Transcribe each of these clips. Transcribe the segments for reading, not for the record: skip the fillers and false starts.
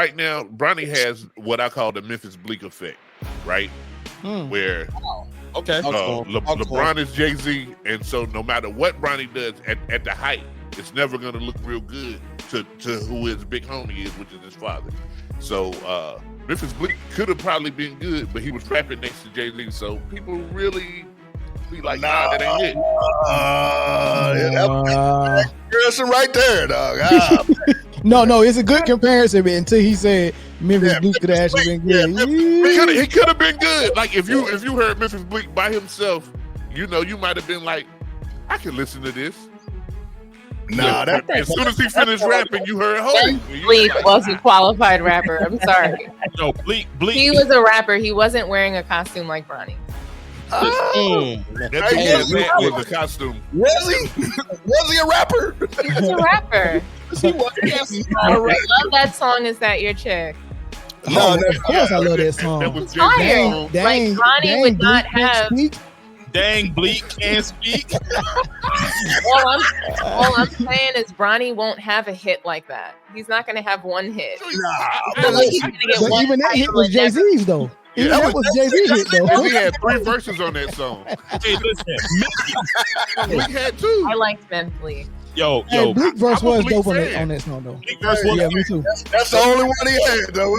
right now, Bronny has what I call the Memphis Bleek effect, right? Where LeBron is Jay-Z, and so no matter what Bronny does at the height, it's never going to look real good to who his big homie is, which is his father. So Memphis Bleek could have probably been good, but he was rapping next to Jay-Z, so people really be like, nah, that ain't it. Comparison right there, dog. No, it's a good comparison, man, until he said Memphis Bleek could have actually been good. He could have been good. Like if you heard Memphis Bleek by himself, you might have been like, I can listen to this. Nah, as soon as he finished rapping, you heard Bleek was a qualified rapper. I'm sorry. No, Bleek. He was a rapper. He wasn't wearing a costume like Bronny. That was a costume. Was he a rapper? He was a rapper. I love that song. Is That Your Chick? No, of course I love that song. That was Dang, Bronny would not have. Dang, Bleek can't speak. All I'm saying is Bronny won't have a hit like that. He's not going to have one hit. Even that hit was Jay-Z's though. That was Jay-Z hit though. He had 3 verses on that song. Hey, listen, Bleek had 2. I liked Memphis. Yo, Bleek verse was dope on that song though. Bleek verse was me too. That's the only one he had though.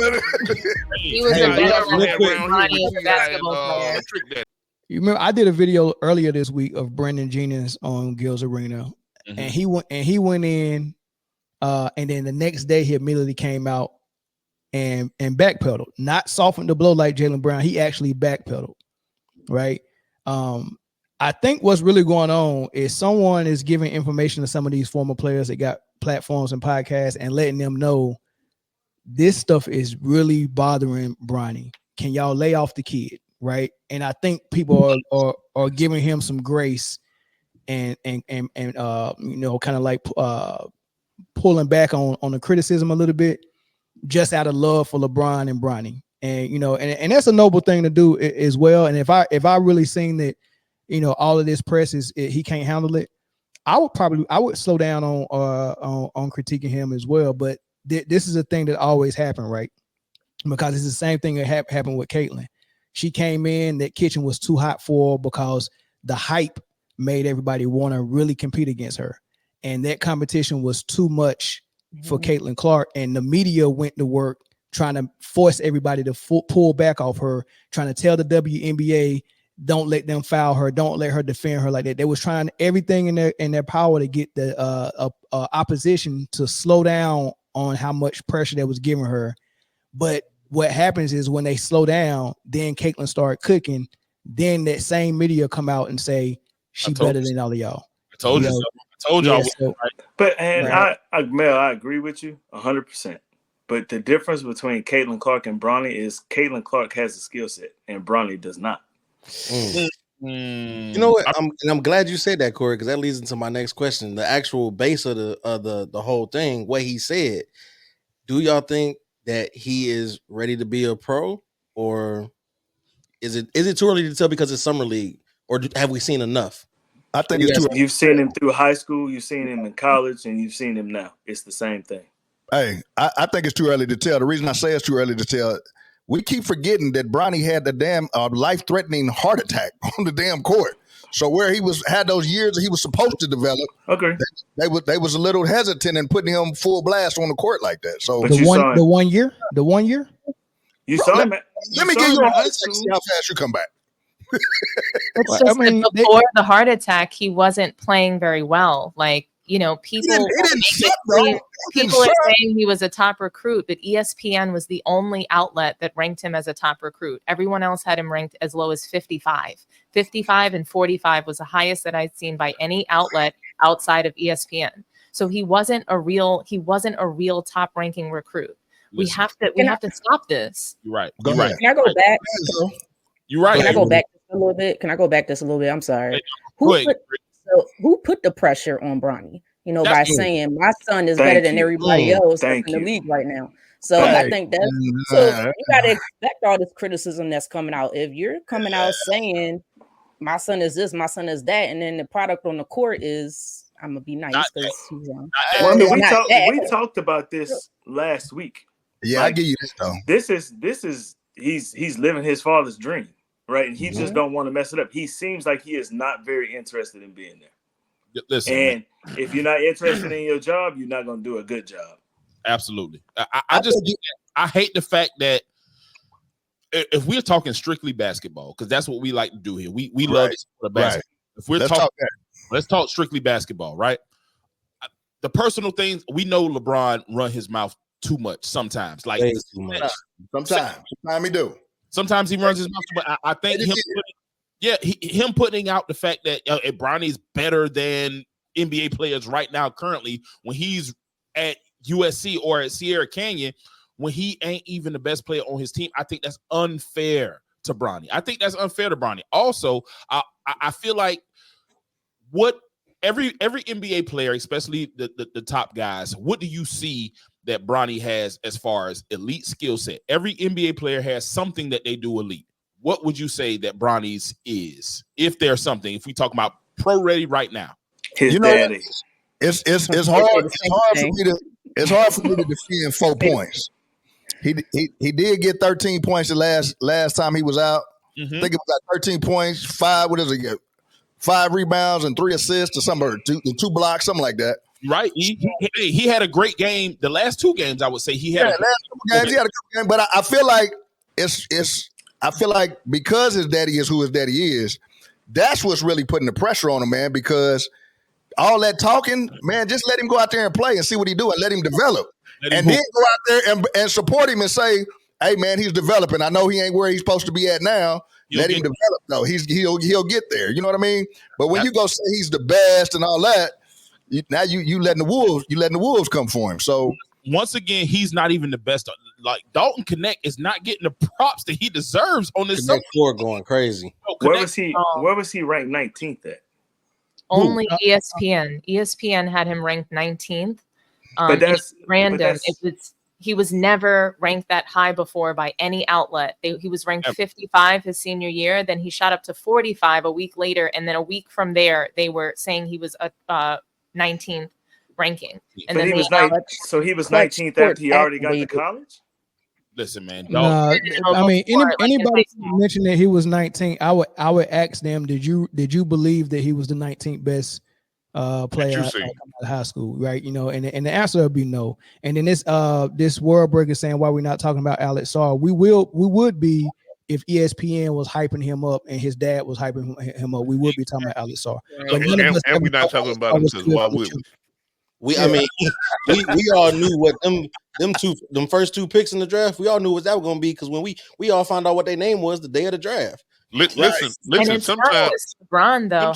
He was a better Bronny as a basketball player. You remember I did a video earlier this week of Brendan Jennings on Gil's Arena, and he went in, and then the next day he immediately came out and backpedaled, not softened the blow like Jaylen Brown. He actually backpedaled, right? I think what's really going on is someone is giving information to some of these former players that got platforms and podcasts and letting them know this stuff is really bothering Bronny. Can y'all lay off the kid? Right. And I think people are giving him some grace and kind of like pulling back on the criticism a little bit just out of love for LeBron and Bronny. And, and that's a noble thing to do as well. And if I really seen that, all of this press he can't handle it, I would slow down on critiquing him as well. But this is a thing that always happen, right? Because it's the same thing that happened with Caitlyn. She came in, that kitchen was too hot for her because the hype made everybody want to really compete against her. And that competition was too much for Caitlin Clark. And the media went to work trying to force everybody to pull back off her, trying to tell the WNBA, don't let them foul her, don't let her defend her like that. They was trying everything in their power to get the opposition to slow down on how much pressure they was giving her. But what happens is when they slow down, then Caitlyn start cooking. Then that same media come out and say she better than all of y'all. I told you. I told y'all. Right. But Mel, I agree with you 100%. But the difference between Caitlin Clark and Bronny is Caitlin Clark has a skill set and Bronny does not. You know what? I'm glad you said that, Corey, because that leads into my next question. The actual base of the whole thing, what he said. Do y'all think that he is ready to be a pro, or is it too early to tell because it's summer league, or have we seen enough? I think it's too early. You've seen him through high school, you've seen him in college, and you've seen him now. It's the same thing. Hey, I think it's too early to tell. The reason I say it's too early to tell, we keep forgetting that Bronny had the damn life-threatening heart attack on the damn court. So where he had those years that he was supposed to develop, they was a little hesitant in putting him full blast on the court like that. So the one year, you saw him. Let me give you a heart attack. See how fast you come back. It's just that before the heart attack, he wasn't playing very well. Like, people are saying he was a top recruit, but ESPN was the only outlet that ranked him as a top recruit. Everyone else had him ranked as low as 55. 55 and 45 was the highest that I'd seen by any outlet outside of ESPN. So he wasn't a real top ranking recruit. Listen, we have to stop this. You're right. You're right. Can I go back? You're right. Can I go back just a little bit? I'm sorry. Who put the pressure on Bronny? By saying my son is better than everybody else in the league right now. So I think that's you got to expect all this criticism that's coming out. If you're coming out saying my son is this, my son is that, and then the product on the court is I'm gonna be nice because he's on. We talked about this last week. Yeah, I give you this though. This is he's living his father's dream, right? And he just don't want to mess it up. He seems like he is not very interested in being there. Listen, and if you're not interested in your job, you're not going to do a good job. Absolutely. I hate the fact that if we're talking strictly basketball, because that's what we like to do here. We love the basketball. Right. If we're let's talk strictly basketball, right? The personal things, we know LeBron run his mouth too much sometimes. Like too much. Sometimes he do. Sometimes he runs his mouth too much. I think him putting out the fact that Bronny's better than NBA players right now currently when he's at USC or at Sierra Canyon, when he ain't even the best player on his team. I think that's unfair to Bronny. Also, I feel like what every NBA player, especially the top guys, what do you see that Bronny has as far as elite skill set? Every NBA player has something that they do elite. What would you say that Bronny's is, if there's something? If we talk about pro ready right now, his daddy. It's hard for me to defend 4 points. He did get 13 points the last time he was out. I think it was like 13 points, 5 rebounds and 3 assists or something, or two blocks, something like that. Right. He had a great game. The last 2 games, I would say he had last couple games. He had a couple games, but I feel like I feel like because his daddy is who his daddy is, that's what's really putting the pressure on him, man. Because all that talking, man, just let him go out there and play and see what he do and let him develop. Then go out there and support him and say, hey, man, he's developing. I know he ain't where he's supposed to be at now. Let him develop, though. He'll get there. You know what I mean? But when you go say he's the best and all that, now you letting the wolves come for him. So once again, he's not even the best. Like Dalton Connect is not getting the props that he deserves on this floor going crazy. Where was he ranked 19th at? Only ESPN. ESPN had him ranked 19th. But that's random. He was never ranked that high before by any outlet. He was ranked 55 his senior year. Then he shot up to 45 a week later. And then a week from there, they were saying he was a 19th ranking. And but then he was 19th after he already got to college? Listen, man. I mean, anybody mentioned that he was 19, I would ask them, did you believe that he was the 19th best player out of high school, right? You know, and the answer would be no. And then this world breaker saying why we're not talking about Alex Sarr. We would be if ESPN was hyping him up and his dad was hyping him up. We would be talking about Alex Sarr. But and we're not talking about him because why would we? I mean, we all knew what them first 2 picks in the draft. We all knew what that was going to be because when we all found out what their name was the day of the draft. Listen. And it's sometimes not just LeBron though.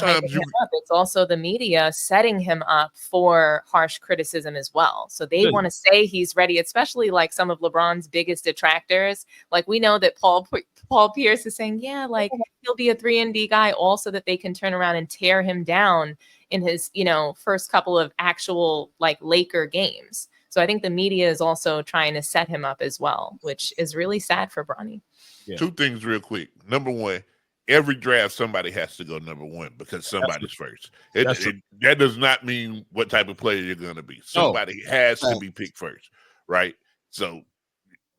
It's also the media setting him up for harsh criticism as well. So they want to say he's ready, especially like some of LeBron's biggest detractors. Like we know that Paul Pierce is saying, yeah, like he'll be a 3-and-D guy, also that they can turn around and tear him down in his, first couple of actual like Laker games. So I think the media is also trying to set him up as well, which is really sad for Bronny. Yeah. 2 things real quick. Number 1, every draft somebody has to go number 1 because somebody's first. That does not mean what type of player you're going to be. Somebody has to be picked first, right? So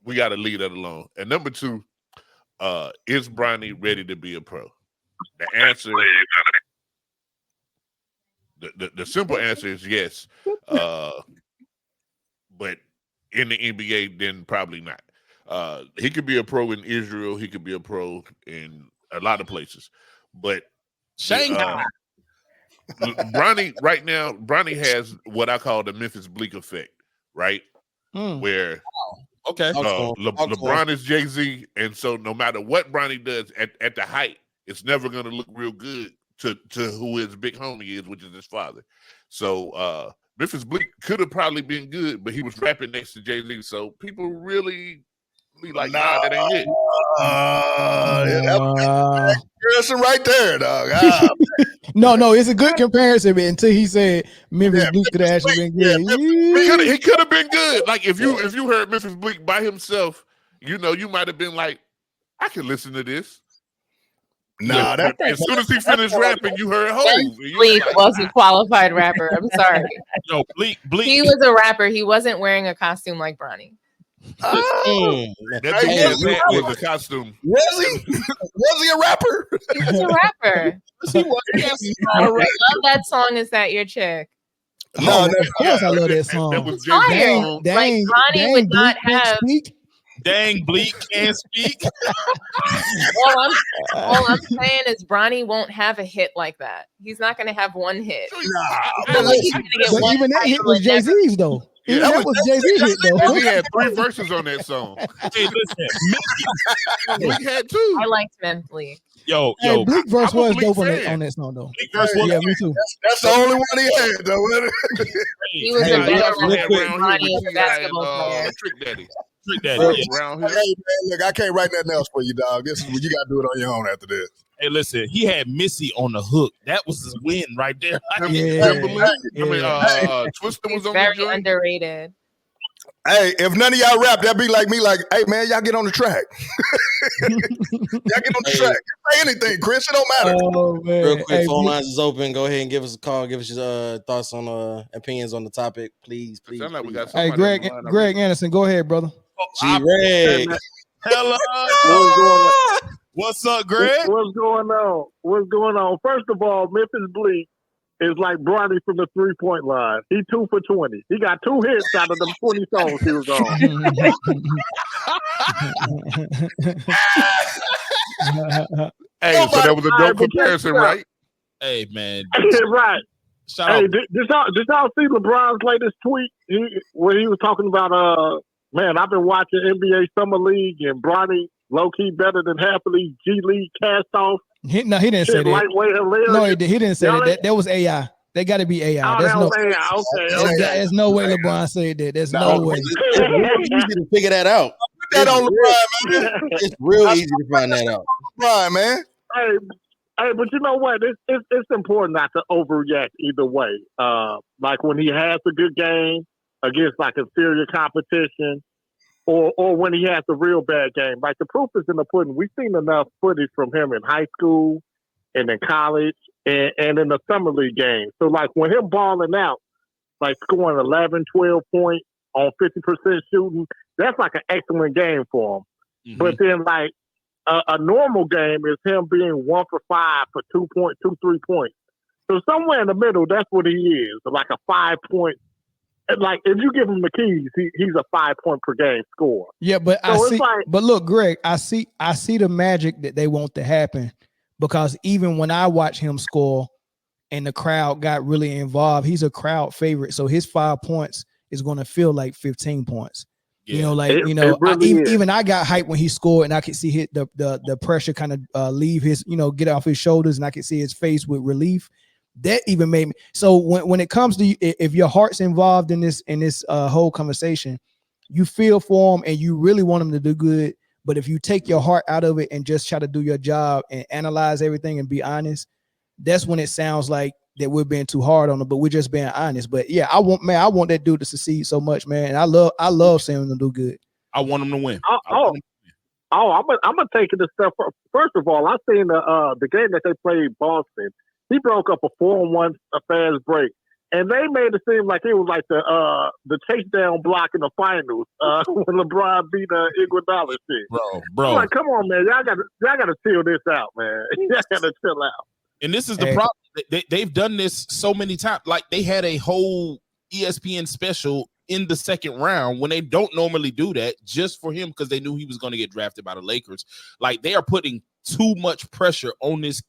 we got to leave that alone. And number 2, is Bronny ready to be a pro? The answer, the simple answer is yes. But in the NBA, then probably not. He could be a pro in Israel. He could be a pro in a lot of places. But Shanghai. Bronny right now, Bronny has what I call the Memphis Bleek effect, right? Where LeBron is Jay-Z, and so no matter what Bronny does at the height, it's never going to look real good to who his big homie is, which is his father. So Memphis Bleek could have probably been good, but he was rapping next to Jay-Z, so people really be like, nah, that ain't it. Comparison right there, dog. No, it's a good comparison until he said Memphis Bleek could have actually been good. He could have been good. Like if you heard Memphis Bleek by himself, you might have been like, I can listen to this. Nah, as soon as he finished rapping, you heard Hov. Bleek was a qualified rapper. I'm sorry. No, Bleek. He was a rapper. He wasn't wearing a costume like Bronny. That dude was a costume. Was he? Was he a rapper? He was a rapper. I love that song. Is That Your Chick? No, of course I love that song. That was fire. Like Bronny would not have. Dang, Bleek can't speak. All I'm saying is Bronny won't have a hit like that. He's not going to have one hit. He's gonna get one even that hit was Jay-Z's though. Yeah, that was Jay-Z hit though. He had 3 verses on that song. Hey, listen, Bleek had 2. I liked Memphis. Yo, Bleek verse was dope on that song though. Yeah, me too. That's the only one he had though. He was a better Bronny as a basketball player. Trick Daddy. Hey, man, look, I can't write nothing else for you, dog. This is you got to do it on your own after this. Hey, listen, he had Missy on the hook. That was his win right there. Twister was on very underrated. Hey, if none of y'all rap, that'd be like me. Like, hey man, y'all get on the track. Y'all get on the track. Say anything, Chris. It don't matter. Oh, man. Real quick, phone lines is open. Go ahead and give us a call. Give us your thoughts on opinions on the topic, please. Like we got hey, Greg Anderson, go ahead, brother. G-Reg. Hello. What's going on? What's up, Greg? What's going on? What's going on? First of all, Memphis Bleek is like Bronny from the 3-point line. He 2 for 20. He got 2 hits out of them 20 songs he was on. Hey, so that was a dope comparison, right? Hey, man. Right. Shout out. Did y'all see LeBron's latest tweet where he was talking about, man, I've been watching NBA Summer League and Bronny low-key better than half of these G League cast-offs. He didn't say that. No, he didn't say that. That was AI. They got to be AI. There's no way LeBron said that. There's no way. It's real easy to figure that out. Put that on LeBron, man. It's real easy to find that out. LeBron, man. Hey, but you know what? It's important not to overreact either way. Like when he has a good game against like inferior competition, or when he has a real bad game. Like the proof is in the pudding. We've seen enough footage from him in high school and in college and in the summer league game. So like when him balling out, like scoring 11, 12 points on 50% shooting, that's like an excellent game for him. Mm-hmm. But then like a normal game is him being 1 for 5 for 2 3 points. So somewhere in the middle, that's what he is, like a 5-point. Like if you give him the keys, he's a 5-point per game scorer. Yeah, but but look, Greg, I see the magic that they want to happen because even when I watch him score and the crowd got really involved, he's a crowd favorite. So his 5 points is going to feel like 15 points. Yeah. You know, like even I got hyped when he scored, and I could see the pressure kind of leave his, get off his shoulders, and I could see his face with relief. That even made me. So when it comes to if your heart's involved in this whole conversation, you feel for him and you really want him to do good. But if you take your heart out of it and just try to do your job and analyze everything and be honest, that's when it sounds like that we're being too hard on him. But we're just being honest. But yeah, I want that dude to succeed so much, man. And I love seeing him do good. I want him to win. I'm gonna take it a step. First of all, I seen the game that they played Boston. He broke up a 4-on-1 fast break, and they made it seem like it was like the chase down block in the finals when LeBron beat Iguodala shit. Bro, I'm like, come on, man, y'all gotta chill this out, man. Y'all gotta chill out. And this is the problem. They've done this so many times. Like they had a whole ESPN special in the second round when they don't normally do that, just for him because they knew he was going to get drafted by the Lakers. Like they are putting too much pressure on this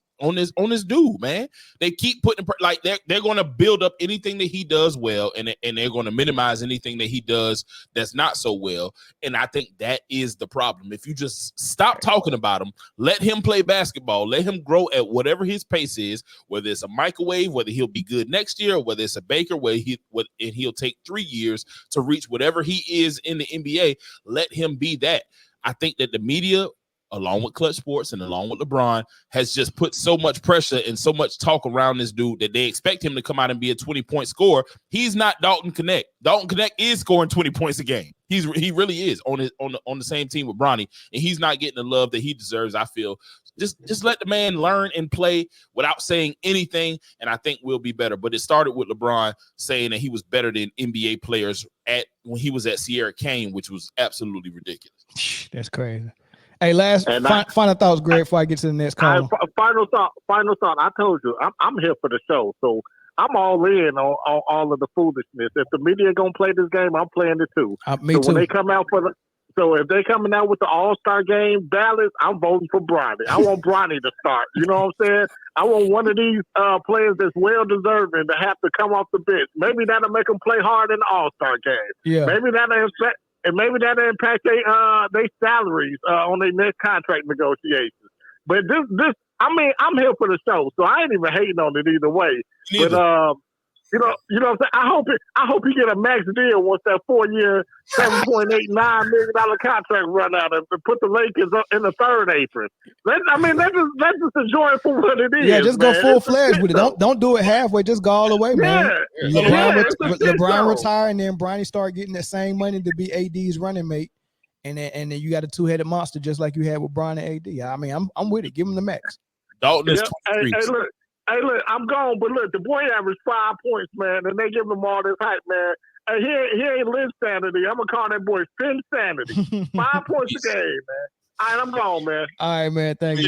dude, man. They keep putting like they're going to build up anything that he does well, and they're going to minimize anything that he does that's not so well. And I think that is the problem. If you just stop talking about him, let him play basketball, let him grow at whatever his pace is, whether it's a microwave, whether he'll be good next year, or whether it's a baker, and he'll take 3 years to reach whatever he is in the NBA. Let him be that. I think that the media, along with Clutch Sports and along with LeBron, has just put so much pressure and so much talk around this dude that they expect him to come out and be a 20-point scorer. He's not Dalton Connect. Dalton Connect is scoring 20 points a game. He really is on the same team with Bronny, and he's not getting the love that he deserves, I feel. Just let the man learn and play without saying anything, and I think we'll be better. But it started with LeBron saying that he was better than NBA players when he was at Sierra Kane, which was absolutely ridiculous. That's crazy. Hey, final thoughts, Greg, before I get to the next call. Final thought. I told you, I'm here for the show, so I'm all in on all of the foolishness. If the media gonna play this game, I'm playing it too. Me too. When they come out if they coming out with the All-Star game ballots, I'm voting for Bronny. I want Bronny to start. You know what I'm saying? I want one of these players that's well deserving to have to come off the bench. Maybe that'll make them play hard in the All-Star game. Yeah. Maybe that'll impact their salaries on their next contract negotiations. But this, I mean, I'm here for the show, so I ain't even hating on it either way. Neither. But you know what I'm saying? I hope he get a max deal once that 4-year, $7.89 million contract run out and put the Lakers up in the third apron. Let's just enjoy it for what it is. Yeah, just go full fledged with it. Don't do it halfway. Just go all the way, man. LeBron retire, and then Bronny start getting that same money to be AD's running mate, and then you got a two-headed monster just like you had with Bron and AD. I mean, I'm with it. Give him the max. Dalton is 23. Hey, look, I'm gone, but look, the boy averaged 5 points, man, and they give him all this hype, man. And he ain't live sanity. I'm going to call that boy Finn Sanity. 5 points a game, man. All right, I'm gone, man. All right, man. Thank you.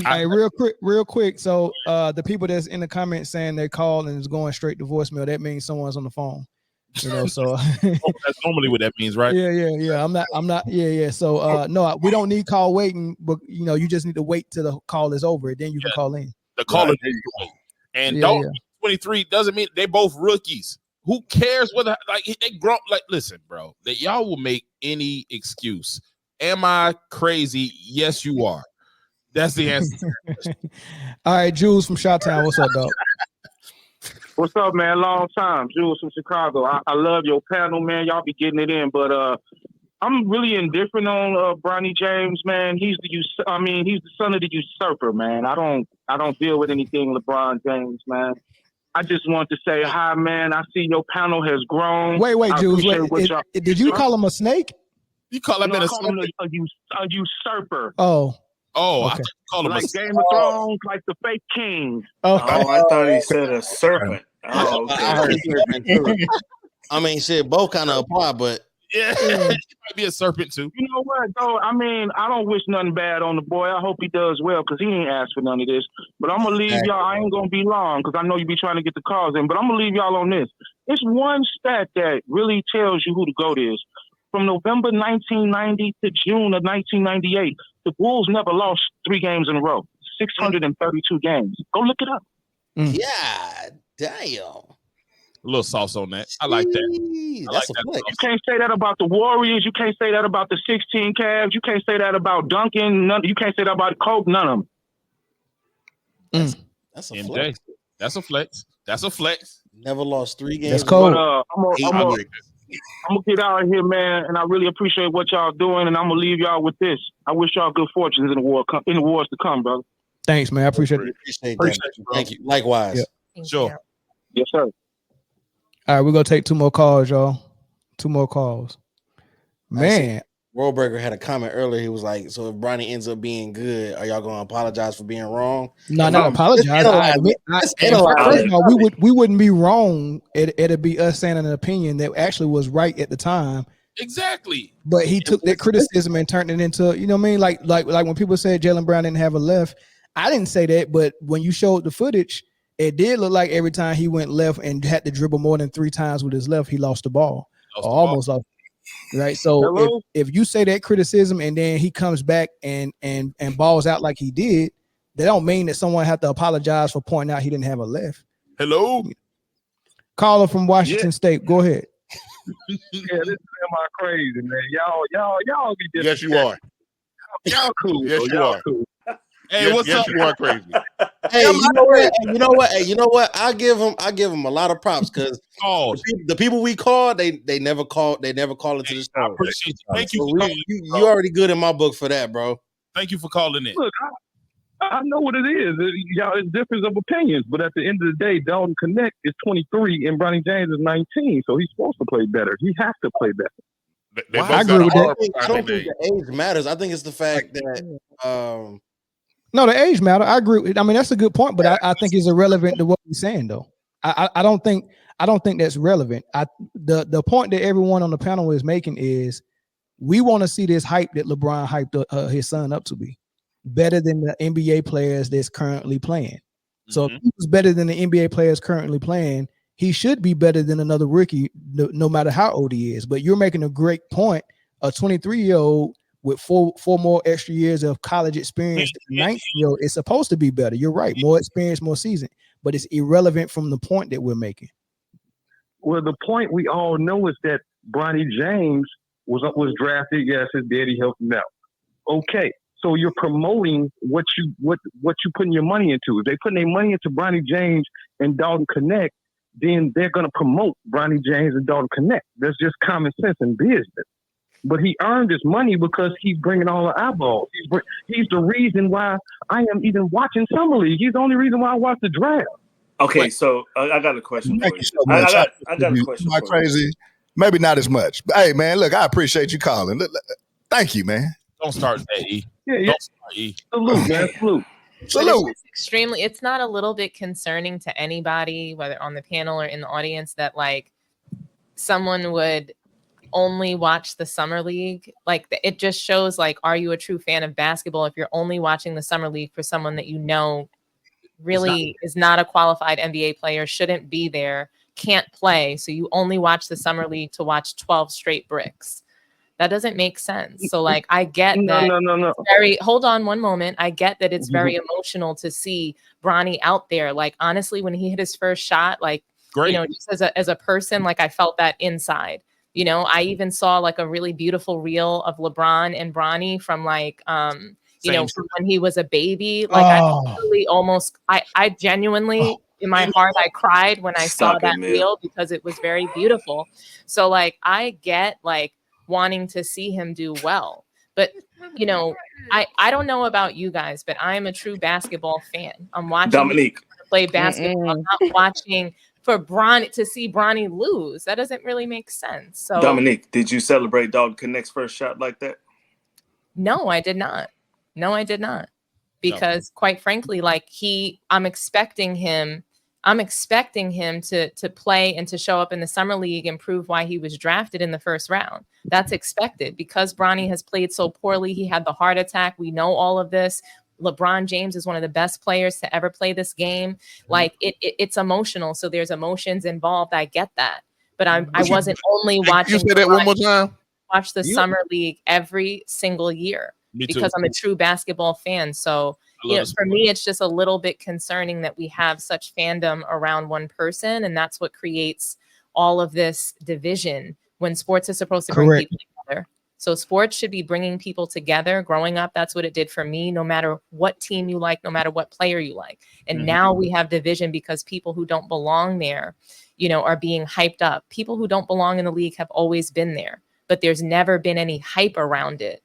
All right, real quick. So the people that's in the comments saying they call and it's going straight to voicemail, that means someone's on the phone. You know, so that's normally what that means, right? Yeah. I'm not. Yeah. So no, we don't need call waiting, but you know, you just need to wait till the call is over, then you can call in. The caller needs to wait. And Dalton 23 doesn't mean they both rookies. Who cares whether they grow? Like, listen, bro, that y'all will make any excuse. Am I crazy? Yes, you are. That's the answer. All right, Jules from Chi-Town. What's up, dog? What's up, man? Long time. Jules from Chicago. I love your panel, man. Y'all be getting it in, but I'm really indifferent on Bronny James, man. He's the son of the usurper, man. I don't deal with anything LeBron James, man. I just want to say hi, man. I see your panel has grown. Wait, Jules. Did you call him a snake? You call him a usurper. Oh, okay. I call him like Game of Thrones, like the fake king. Okay. Oh, I thought he said a serpent. Oh, okay. I heard serpent too. I mean, shit, both kind of apply, but yeah, he might be a serpent too. You know what, though? I mean, I don't wish nothing bad on the boy. I hope he does well because he ain't asked for none of this. But I'm gonna leave y'all. I ain't gonna be long because I know you be trying to get the calls in. But I'm gonna leave y'all on this. It's one stat that really tells you who the GOAT is. From November 1990 to June of 1998, the Bulls never lost 3 games in a row. 632 games. Go look it up. Yeah, damn. A little sauce on that. I like that. That's a flex. You can't say that about the Warriors. You can't say that about the 16 Cavs. You can't say that about Duncan. You can't say that about Kobe. None of them. That's a flex. That's a flex. That's a flex. Never lost 3 games. That's cold. But, I'm gonna get out of here, man, and I really appreciate what y'all doing. And I'm gonna leave y'all with this. I wish y'all good fortunes in the wars to come, brother. Thanks, man. I appreciate it. Appreciate that. Thank you. Likewise. Yep. Sure. Yes, sir. All right, we're gonna take 2 more calls, y'all. 2 more calls. Man. Rollberger had a comment earlier. He was like, so if Bronny ends up being good, are y'all gonna apologize for being wrong? No, not apologize. First of all, we wouldn't be wrong. It'd be us saying an opinion that actually was right at the time. Exactly. But he took that criticism and turned it into, you know what I mean? Like when people said Jaylen Brown didn't have a left, I didn't say that, but when you showed the footage, it did look like every time he went left and had to dribble more than 3 times with his left, he lost the ball. Almost lost. Right. So if you say that criticism and then he comes back and balls out like he did, that don't mean that someone have to apologize for pointing out he didn't have a left. Hello. Caller from Washington State. Go ahead. Yeah, this is my crazy, man. Y'all be different. Yes, you are. Y'all cool. Yes, you are. Cool. Hey, what's up? You are crazy. Hey, you know what? I give him a lot of props because the people we call, they never call into the show. I appreciate you. Thank you. You already good in my book for that, bro. Thank you for calling in. Look, I know what it is. Y'all, it's difference of opinions, but at the end of the day, Dalton Connect is 23 and Bronny James is 19, so he's supposed to play better. He has to play better. I agree with that. I don't think the age matters. I think it's the fact that No, the age matter. I agree. I mean, that's a good point, but I think it's irrelevant to what we're saying, though. I don't think that's relevant. The point that everyone on the panel is making is we want to see this hype that LeBron hyped his son up to be better than the NBA players that's currently playing. So if he was better than the NBA players currently playing, he should be better than another rookie, no matter how old he is. But you're making a great point. A 23-year-old with four more extra years of college experience than 19-year-old is supposed to be better. You're right. More experience, more season. But it's irrelevant from the point that we're making. Well, the point we all know is that Bronny James was drafted. Yes, his daddy helped him out. Okay. So you're promoting what you putting your money into. If they putting their money into Bronny James and Dalton Connect, then they're going to promote Bronny James and Dalton Connect. That's just common sense in business. But he earned his money because he's bringing all the eyeballs. He's the reason why I am even watching Summer League. He's the only reason why I watch the draft. Okay, so I got a question for you. So much. I got a question for you. Crazy. Maybe not as much. But hey, man, look, I appreciate you calling. Thank you, man. Don't start that, E. Yeah. Don't start, E. Salute, man. Salute. It's extremely. It's not a little bit concerning to anybody, whether on the panel or in the audience, that like someone would only watch the summer league. Like it just shows, like, are you a true fan of basketball if you're only watching the summer league for someone that you know really is not a qualified NBA player, shouldn't be there, can't play, so you only watch the summer league to watch 12 straight bricks? That doesn't make sense. So like I get that. No. Hold on one moment. I get that it's very emotional to see Bronny out there. Like honestly, when he hit his first shot, like great. You know, just as a person, like I felt that inside. You know, I even saw like a really beautiful reel of LeBron and Bronny from like you know, from when he was a baby. Like I really almost I genuinely in my heart I cried when I saw that reel because it was very beautiful. So like I get like wanting to see him do well. But you know, I don't know about you guys, but I am a true basketball fan. I'm watching Dominique play basketball. I'm not watching for Bronny to see Bronny lose. That doesn't really make sense. So Dominique, did you celebrate Dalton Connect's first shot like that? No, I did not. Because quite frankly, like I'm expecting him to play and to show up in the summer league and prove why he was drafted in the first round. That's expected because Bronny has played so poorly. He had the heart attack. We know all of this. LeBron James is one of the best players to ever play this game. Like it's emotional. So there's emotions involved. I get that. But I wasn't only watching. You say that one more time? Watch the summer league every single year because I'm a true basketball fan. So you know, for me, it's just a little bit concerning that we have such fandom around one person. And that's what creates all of this division when sports is supposed to bring people together. So sports should be bringing people together. Growing up, that's what it did for me, no matter what team you like, no matter what player you like. And now we have division because people who don't belong there, you know, are being hyped up. People who don't belong in the league have always been there, but there's never been any hype around it.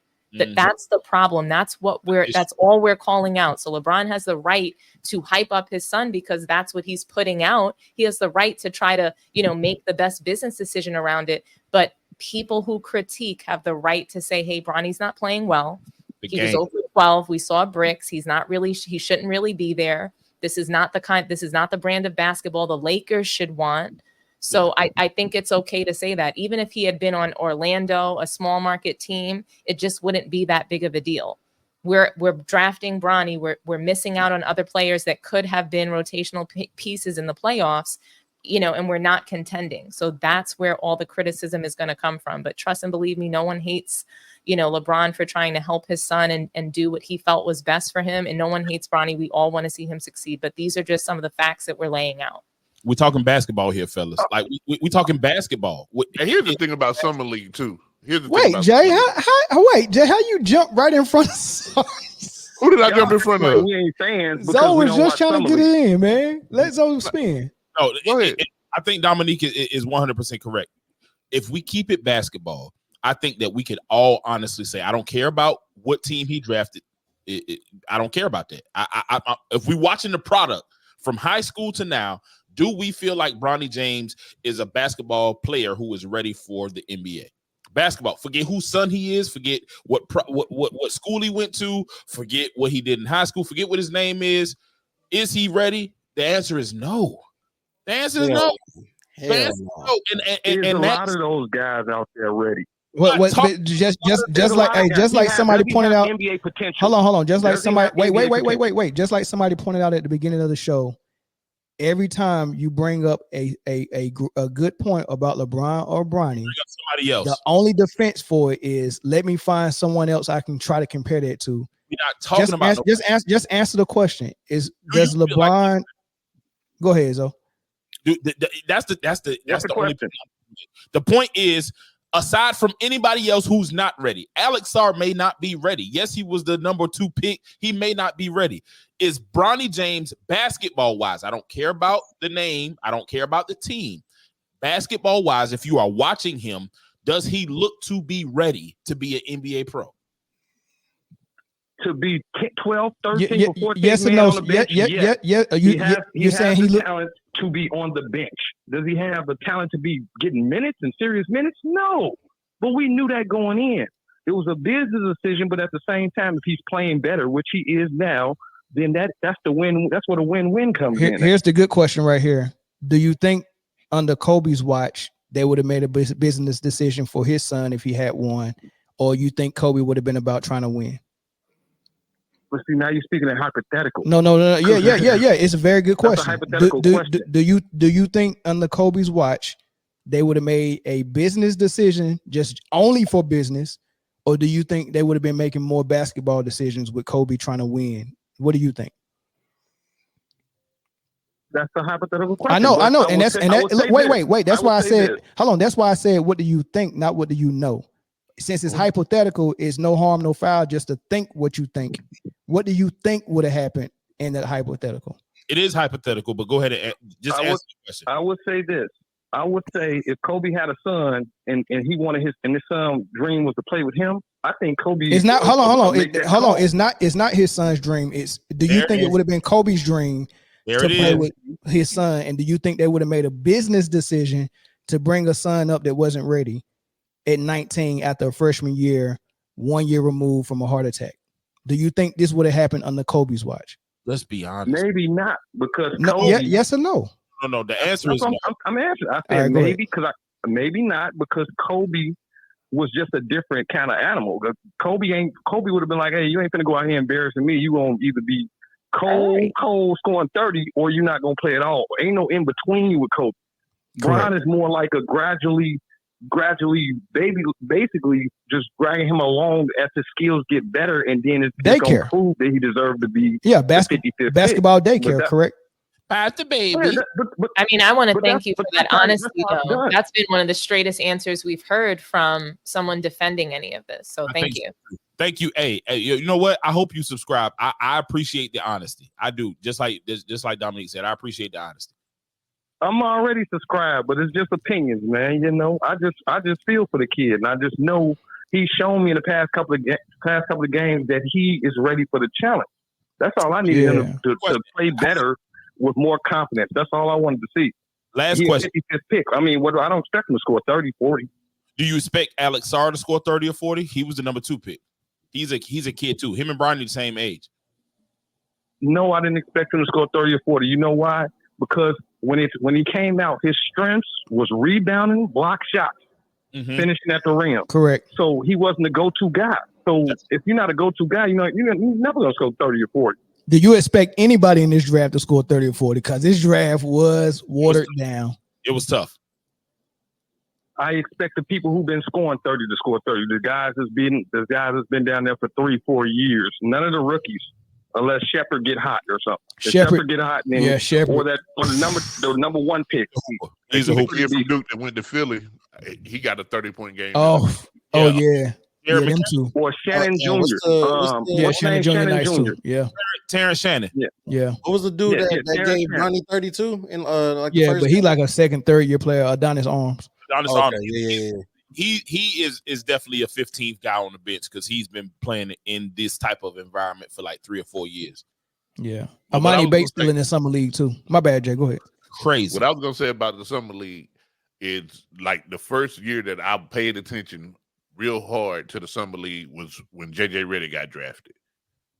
That's the problem. That's all we're calling out. So LeBron has the right to hype up his son because that's what he's putting out. He has the right to try to, you know, make the best business decision around it. But people who critique have the right to say, hey, Bronny's not playing well. He was over 12. We saw bricks. He shouldn't really be there. This is not the brand of basketball the Lakers should want. So I think it's okay to say that. Even if he had been on Orlando, a small market team, it just wouldn't be that big of a deal. We're drafting Bronny. We're missing out on other players that could have been rotational pieces in the playoffs, you know, and we're not contending. So that's where all the criticism is going to come from. But trust and believe me, no one hates, you know, LeBron for trying to help his son and do what he felt was best for him. And no one hates Bronny. We all want to see him succeed. But these are just some of the facts that we're laying out. We're talking basketball here, fellas. Like we talking basketball. And here's the thing about summer league too. Wait, Jay, how you jump right in front of? Who did I jump in front of? We ain't fans. Zoe was just trying to get it in, man. Let Zoe spin. No, I think Dominique is 100% correct. If we keep it basketball, I think that we could all honestly say, I don't care about what team he drafted. I don't care about that. If we're watching the product from high school to now, do we feel like Bronny James is a basketball player who is ready for the NBA? Basketball. Forget whose son he is. Forget what school he went to. Forget what he did in high school. Forget what his name is. Is he ready? The answer is no. The answer is no. The answer is no. And a lot of those guys out there ready. Just like somebody pointed out. NBA potential. Hold on. Just like somebody. Wait. Just like somebody pointed out at the beginning of the show. Every time you bring up a good point about LeBron or Bronny, somebody else. The only defense for it is let me find someone else I can try to compare that to. We're not talking about just answer the question. Does LeBron go ahead, Zo? That's the only point. The point is, aside from anybody else who's not ready, Alex Sarr may not be ready. Yes, he was the number 2 pick. He may not be ready. Is Bronny James basketball-wise? I don't care about the name. I don't care about the team. Basketball-wise, if you are watching him, does he look to be ready to be an NBA pro? To be 12, 13, or 14 yes or man no? on the bench? Yeah. You're saying he look talent to be on the bench. Does he have the talent to be getting minutes and serious minutes? No. But we knew that going in. It was a business decision, but at the same time, if he's playing better, which he is now, then that's the win. That's what a win-win comes in. Here's the good question right here. Do you think under Kobe's watch they would have made a business decision for his son if he had one, or you think Kobe would have been about trying to win? But see, now you're speaking in hypothetical. No. Yeah. It's a very good question. That's a hypothetical question. Do you think under Kobe's watch they would have made a business decision just only for business, or do you think they would have been making more basketball decisions with Kobe trying to win? What do you think? That's a hypothetical question. I know, wait. That's why I said, hold on. That's why I said, what do you think, not what do you know? Since it's hypothetical, it's no harm, no foul, just to think what you think. What do you think would have happened in that hypothetical? It is hypothetical, but go ahead and just answer the question. I would say this. I would say if Kobe had a son and he wanted his son's dream was to play with him, I think Kobe. It's not. Hold on. It's not his son's dream. Do you think it would have been Kobe's dream to play with his son? And do you think they would have made a business decision to bring a son up that wasn't ready at 19 after a freshman year, 1 year removed from a heart attack? Do you think this would have happened under Kobe's watch? Let's be honest. Maybe not, because Kobe. Yes or no? No. The answer is no. I'm answering. I said maybe because maybe not, because Kobe was just a different kind of animal. Kobe would have been like, hey, you ain't finna go out here embarrassing me. You gonna either be cold scoring 30, or you're not gonna play at all. Ain't no in between with Kobe. Bron is more like a gradually basically just dragging him along as his skills get better, and then it's going to prove that he deserved to be basketball daycare, correct? At the baby. I mean, I want to thank you for that honesty, though. That's been one of the straightest answers we've heard from someone defending any of this. So thank you. Thank you. Hey, you know what? I hope you subscribe. I appreciate the honesty. I do. Just like Dominique said, I appreciate the honesty. I'm already subscribed, but it's just opinions, man. You know, I just feel for the kid, and I just know he's shown me in the past couple of games that he is ready for the challenge. That's all I needed him to play better with more confidence. That's all I wanted to see. Last question. 55th pick. I mean, I don't expect him to score 30, 40. Do you expect Alex Sarr to score 30 or 40? He was the number 2 pick. He's a kid too. Him and Bronny the same age. No, I didn't expect him to score 30 or 40. You know why? Because when he came out, his strengths was rebounding, block shots, finishing at the rim. Correct. So he wasn't a go-to guy. So if you're not a go-to guy, you're never going to score 30 or 40. Do you expect anybody in this draft to score 30 or 40? Because this draft was watered down. It was tough. I expect the people who've been scoring 30 to score 30. The guys that's been down there for 3-4 years. None of the rookies, unless Shepard get hot or something. Shepard get hot, then or the number 1 pick. He's a kid from Duke that went to Philly. He got a 30-point game. Yeah. Yeah, them two. Or Shannon Jr. Shannon Jr. Nice too. Yeah. Terrence Shannon. Yeah. What was the dude that gave Bronny 32 in but he like a second, third year player. Adonis Arms. Yeah. He is definitely a 15th guy on the bench because he's been playing in this type of environment for like 3 or 4 years. Yeah. Amani Bates still in the summer league too. My bad, Jay. Go ahead. Crazy. What I was gonna say about the summer league is like the first year that I paid attention real hard to the summer league was when JJ Redick got drafted,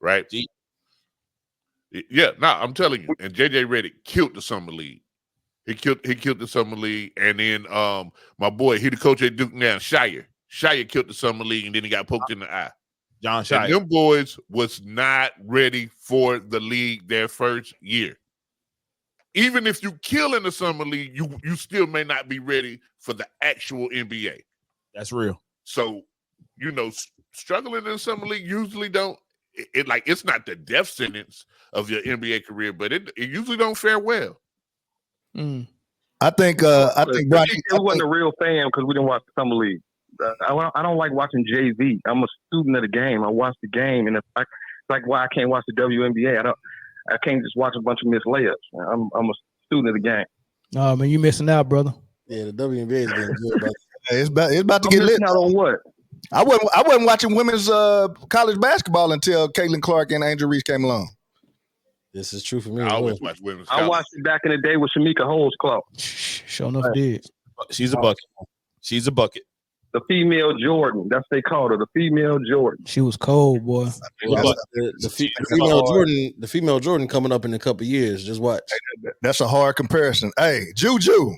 right? Yeah, no, I'm telling you. And JJ Redick killed the summer league. He killed the summer league. And then my boy, he the coach at Duke now, Shire. Shire killed the summer league, and then he got poked in the eye. John Shire. And them boys was not ready for the league their first year. Even if you kill in the summer league, you still may not be ready for the actual NBA. That's real. So, struggling in the summer league usually don't. It's not the death sentence of your NBA career, but it usually don't fare well. I think Bronny, we wasn't a real fan because we didn't watch the summer league. I don't like watching JV. I'm a student of the game. I watch the game, and it's like why I can't watch the WNBA. I can't just watch a bunch of missed layups. I'm a student of the game. Oh man, you missing out, brother. Yeah, the WNBA is getting good, brother. It's about to get lit. Out on what? I wasn't watching women's college basketball until Caitlin Clark and Angel Reese came along. This is true for me. I always watch women's college. I watched it back in the day with Shamika Holdsclaw. Sure enough, did. She's a bucket. She's a bucket. The female Jordan. That's what they called her. The female Jordan. She was cold, boy. The female Jordan coming up in a couple years. Just watch. That's a hard comparison. Hey, Juju.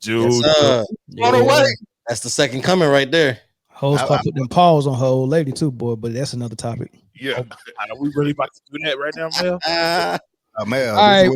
Yes, on the way. That's the second coming right there. Hoes put them paws on her old lady too, boy. But that's another topic. Yeah. Are we really about to do that right now, Mel? Man. All right.